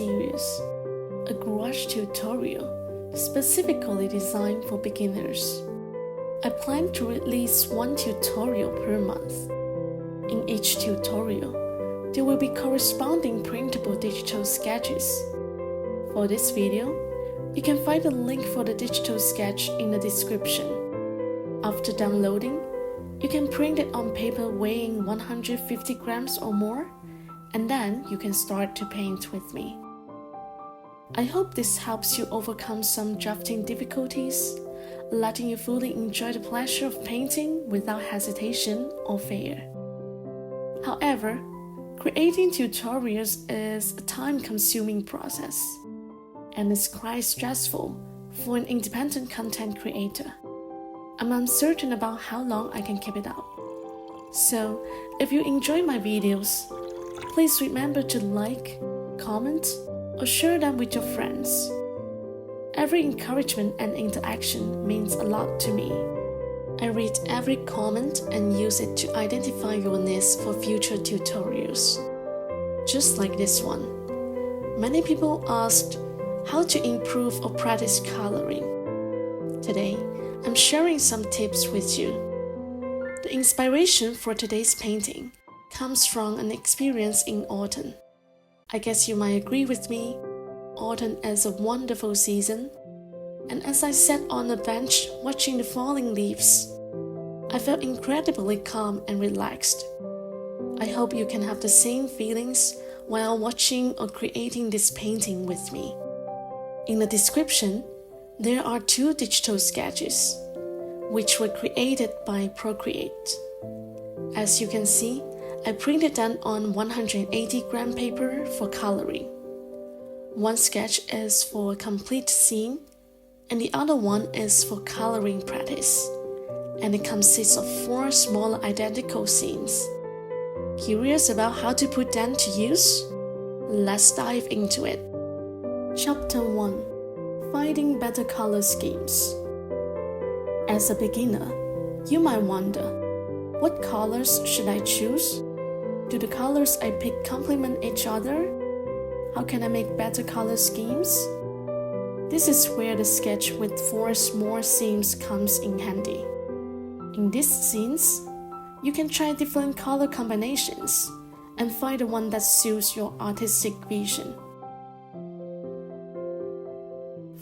series, a gouache tutorial specifically designed for beginners. I plan to release one tutorial per month. In each tutorial, there will be corresponding printable digital sketches. For this video, you can find the link for the digital sketch in the description. After downloading, you can print it on paper weighing 150 grams or more, and then you can start to paint with me. I hope this helps you overcome some drafting difficulties, letting you fully enjoy the pleasure of painting without hesitation or fear. However, creating tutorials is a time-consuming process, and it's quite stressful for an independent content creator. I'm uncertain about how long I can keep it up. So, if you enjoy my videos, please remember to like, comment, or share them with your friends. Every encouragement and interaction means a lot to me. I read every comment and use it to identify your needs for future tutorials. Just like this one. Many people asked how to improve or practice coloring. Today, I'm sharing some tips with you. The inspiration for today's painting comes from an experience in autumn. I guess you might agree with me, autumn is a wonderful season, and as I sat on a bench watching the falling leaves, I felt incredibly calm and relaxed. I hope you can have the same feelings while watching or creating this painting with me. In the description, there are 2 digital sketches, which were created by Procreate. As you can see, I printed them on 180 gram paper for coloring. One sketch is for a complete scene, and the other one is for coloring practice, and it consists of 4 smaller identical scenes. Curious about how to put them to use? Let's dive into it. Chapter 1: Finding better color schemes. As a beginner, you might wonder, what colors should I choose? Do the colors I pick complement each other? How can I make better color schemes? This is where the sketch with 4 small scenes comes in handy. In these scenes, you can try different color combinations and find the one that suits your artistic vision.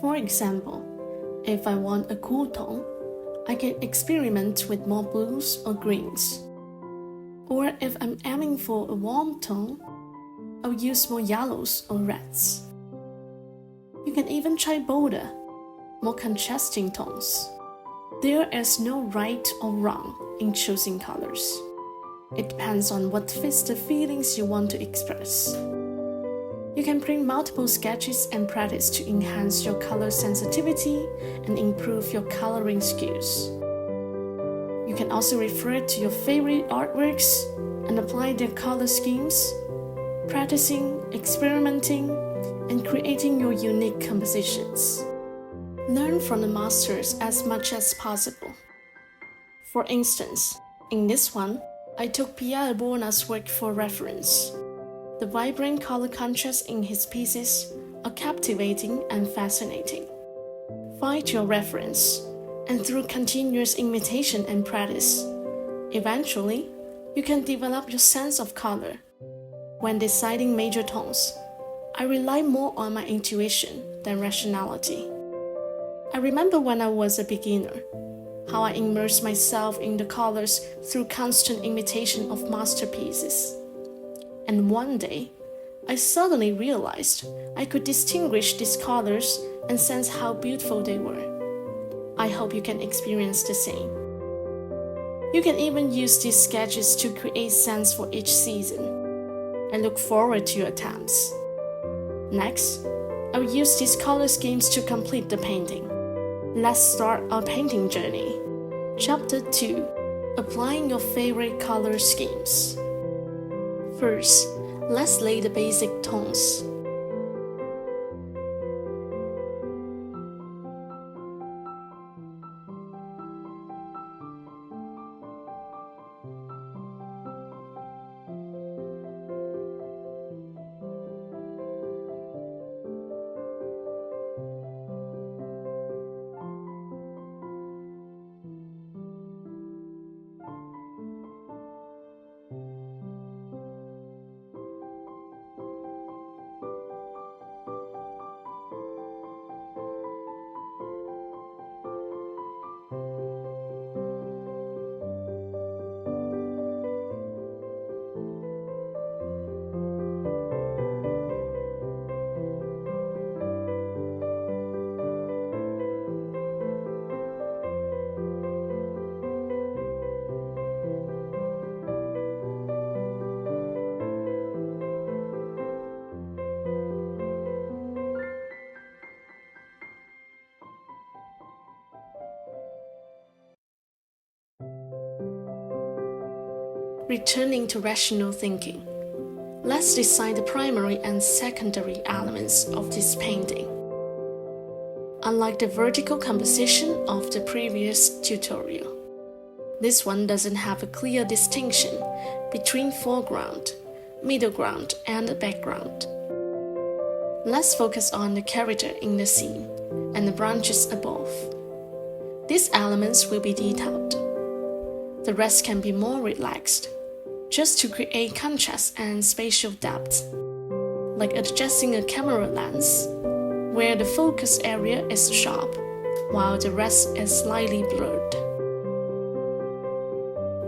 For example, if I want a cool tone, I can experiment with more blues or greens. Or if I'm aiming for a warm tone, I'll use more yellows or reds. You can even try bolder, more contrasting tones. There is no right or wrong in choosing colors. It depends on what fits the feelings you want to express. You can print multiple sketches and practice to enhance your color sensitivity and improve your coloring skills. You can also refer to your favorite artworks and apply their color schemes, practicing, experimenting, and creating your unique compositions. Learn from the masters as much as possible. For instance, in this one, I took Pierre Bona's work for reference. The vibrant color contrasts in his pieces are captivating and fascinating. Find your reference, and through continuous imitation and practice, eventually, you can develop your sense of color. When deciding major tones, I rely more on my intuition than rationality. I remember when I was a beginner, how I immersed myself in the colors through constant imitation of masterpieces. And one day, I suddenly realized I could distinguish these colors and sense how beautiful they were. I hope you can experience the same. You can even use these sketches to create scents for each season. I look forward to your attempts. Next, I'll use these color schemes to complete the painting. Let's start our painting journey. Chapter 2: Applying your favorite color schemes. First, let's lay the basic tones. Returning to rational thinking, let's decide the primary and secondary elements of this painting. Unlike the vertical composition of the previous tutorial, this one doesn't have a clear distinction between foreground, middle ground, and the background. Let's focus on the character in the scene and the branches above. These elements will be detailed. The rest can be more relaxed, just to create contrast and spatial depth, like adjusting a camera lens, where the focus area is sharp, while the rest is slightly blurred.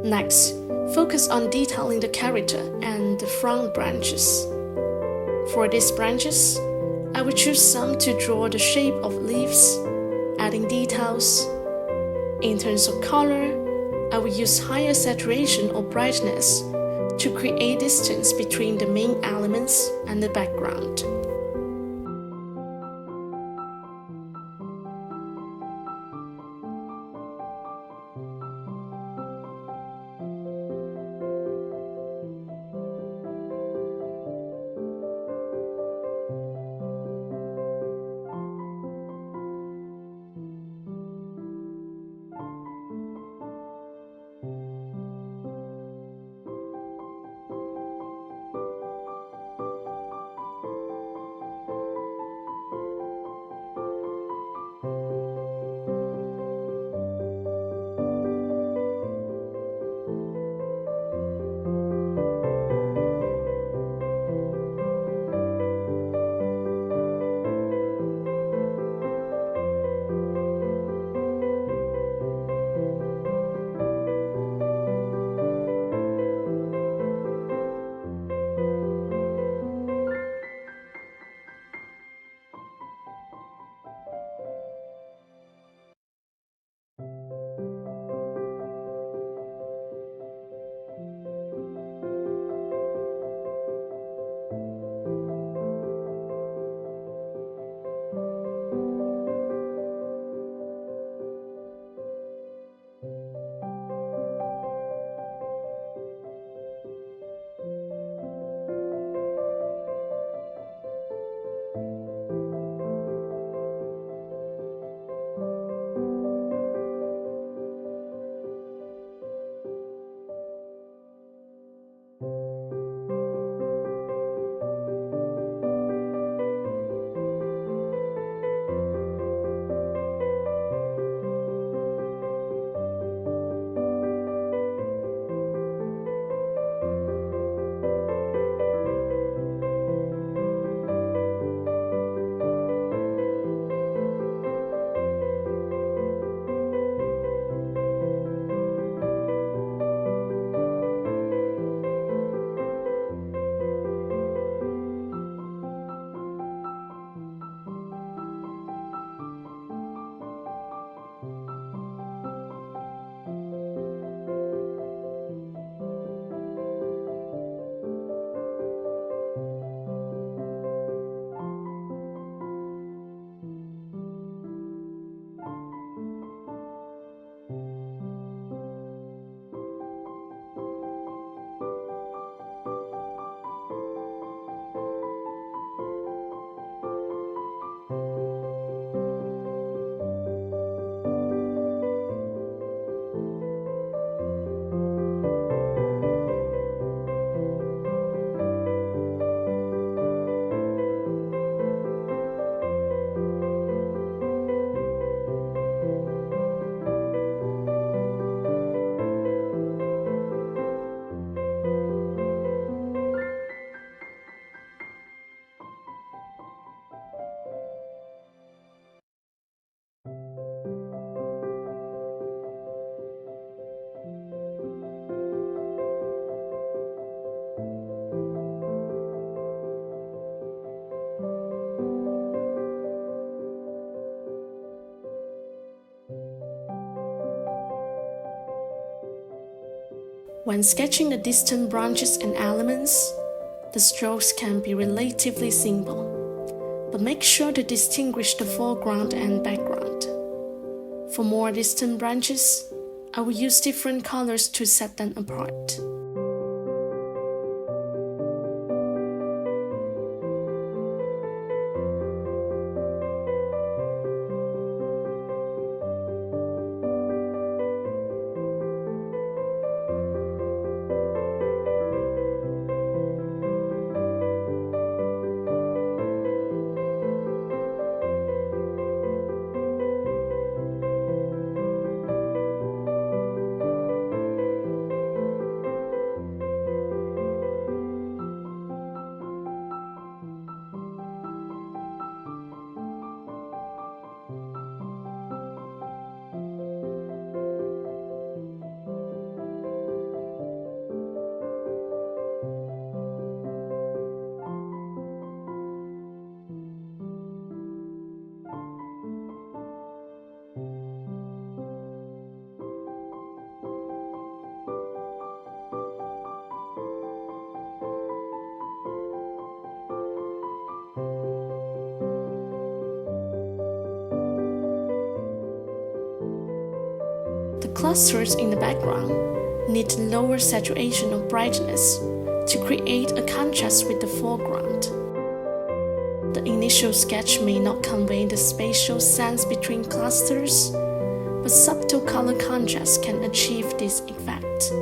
Next, focus on detailing the character and the front branches. For these branches, I will choose some to draw the shape of leaves, adding details. In terms of color, I will use higher saturation or brightness to create distance between the main elements and the background. When sketching the distant branches and elements, the strokes can be relatively simple, but make sure to distinguish the foreground and background. For more distant branches, I will use different colors to set them apart. clusters in the background need lower saturation of brightness to create a contrast with the foreground. The initial sketch may not convey the spatial sense between clusters, but subtle color contrast can achieve this effect.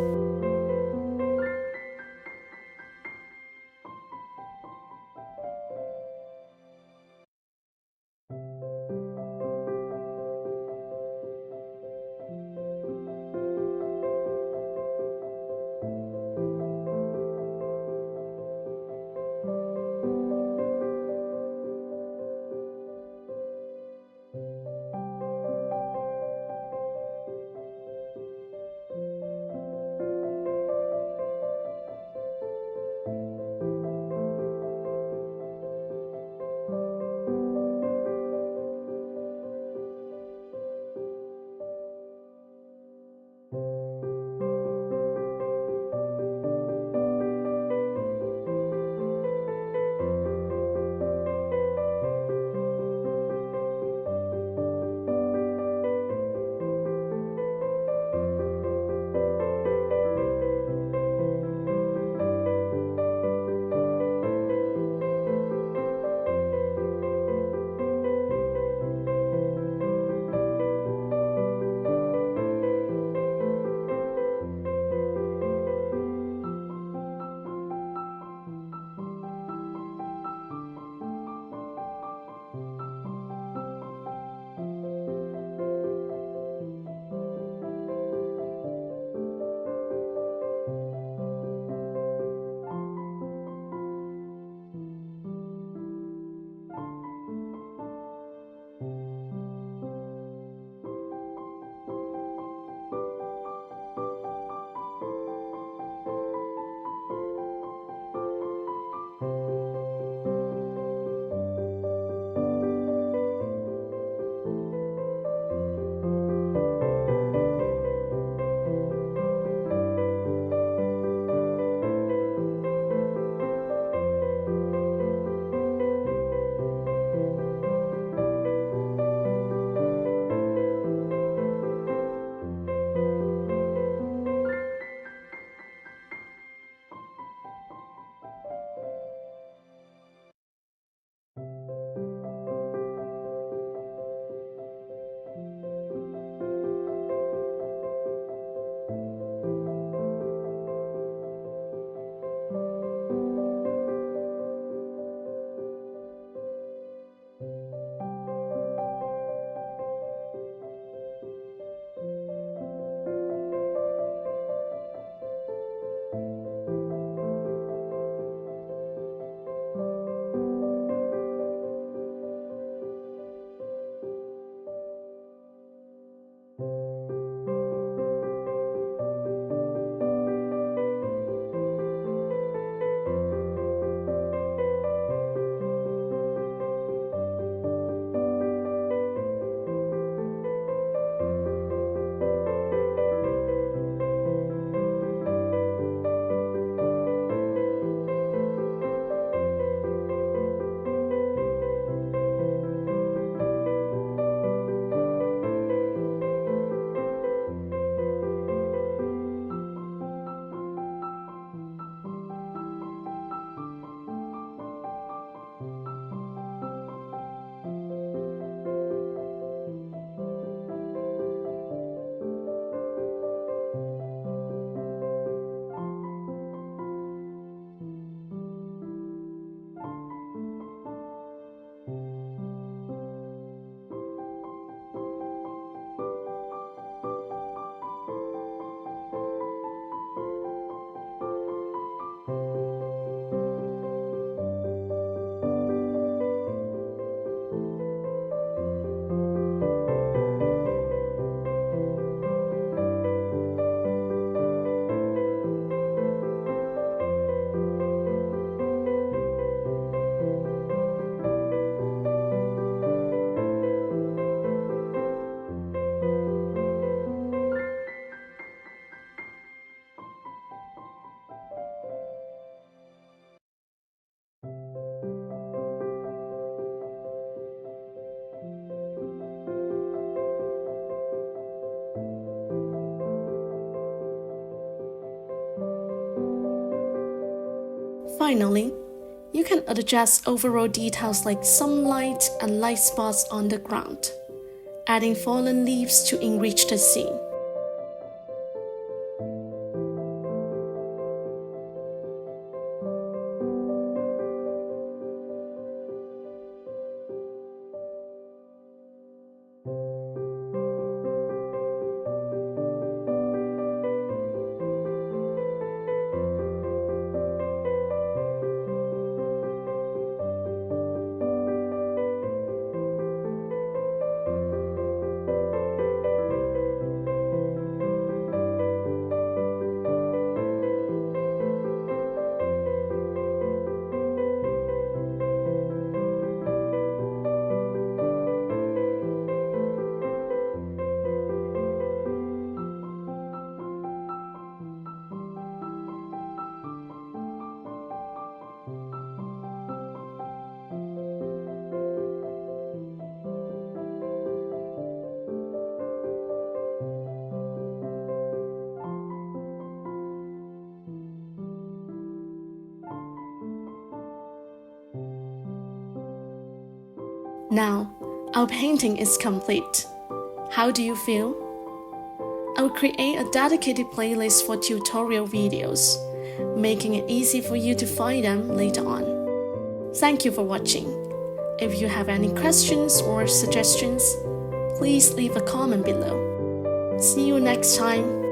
Finally, you can adjust overall details like some light and light spots on the ground, adding fallen leaves to enrich the scene. Now, our painting is complete. How do you feel? I'll create a dedicated playlist for tutorial videos, making it easy for you to find them later on. Thank you for watching. If you have any questions or suggestions, please leave a comment below. See you next time.